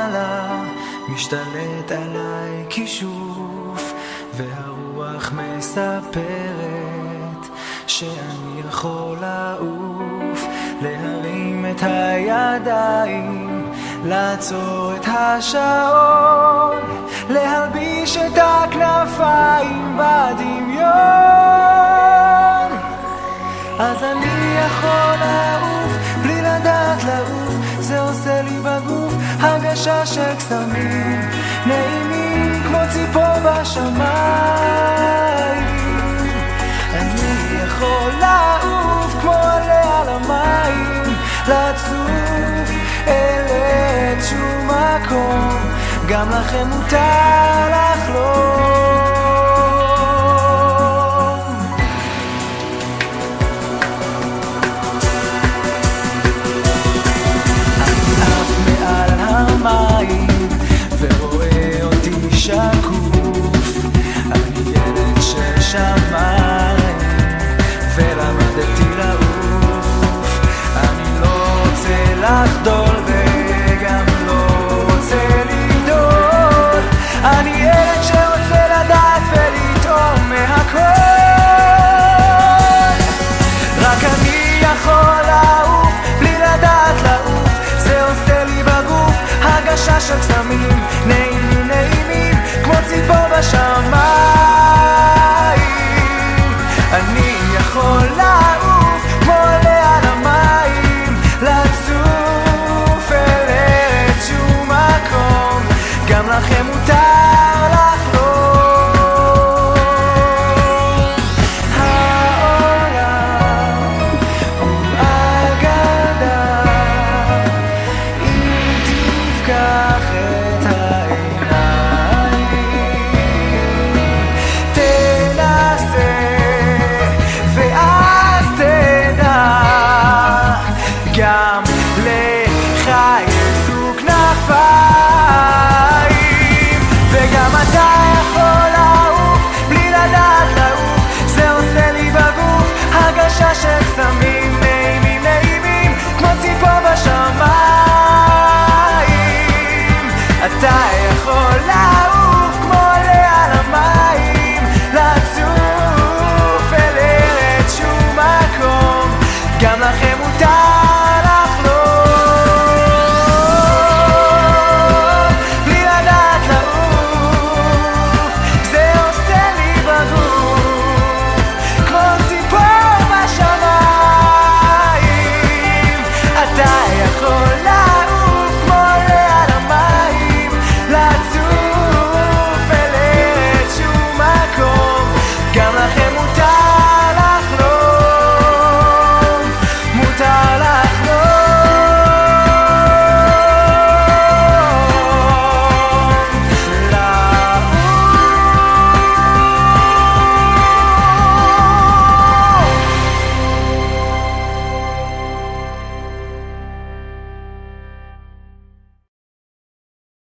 למעלה משתלט עליי כישוף, והרוח מספרת שאני יכול לעוף, להרים את הידיים, לעצור את השעון, להלביש את הכנפיים בדמיון. אז אני יכול לעוף בלי לדעת לעוף, זה עושה לי בגוף הרגשה של קסמים נעימים כמו ציפור בשמיים. אני יכול לעוף כמו עלה על המים, לצוף אל איזשהו מקום, גם לכם מותר לחלום. ורואה אותי שקוף, אני ילד של שמיים ולמדתי לעוף. אני לא רוצה לחדול וגם לא רוצה לגדול, אני ילד שרוצה לדעת ולטעום מהכל. רק אני יכול לעוף בלי לדעת לעוף, זה עושה לי בגוף הרגשה של קסמים נעימים נעימים כמו ציפור בשמיים. אני יכול לעוף כמו עלה על המים, לצוף אל איזשהו מקום, גם לכם מותר לחלום. העולם הוא אגדה, אם תפקח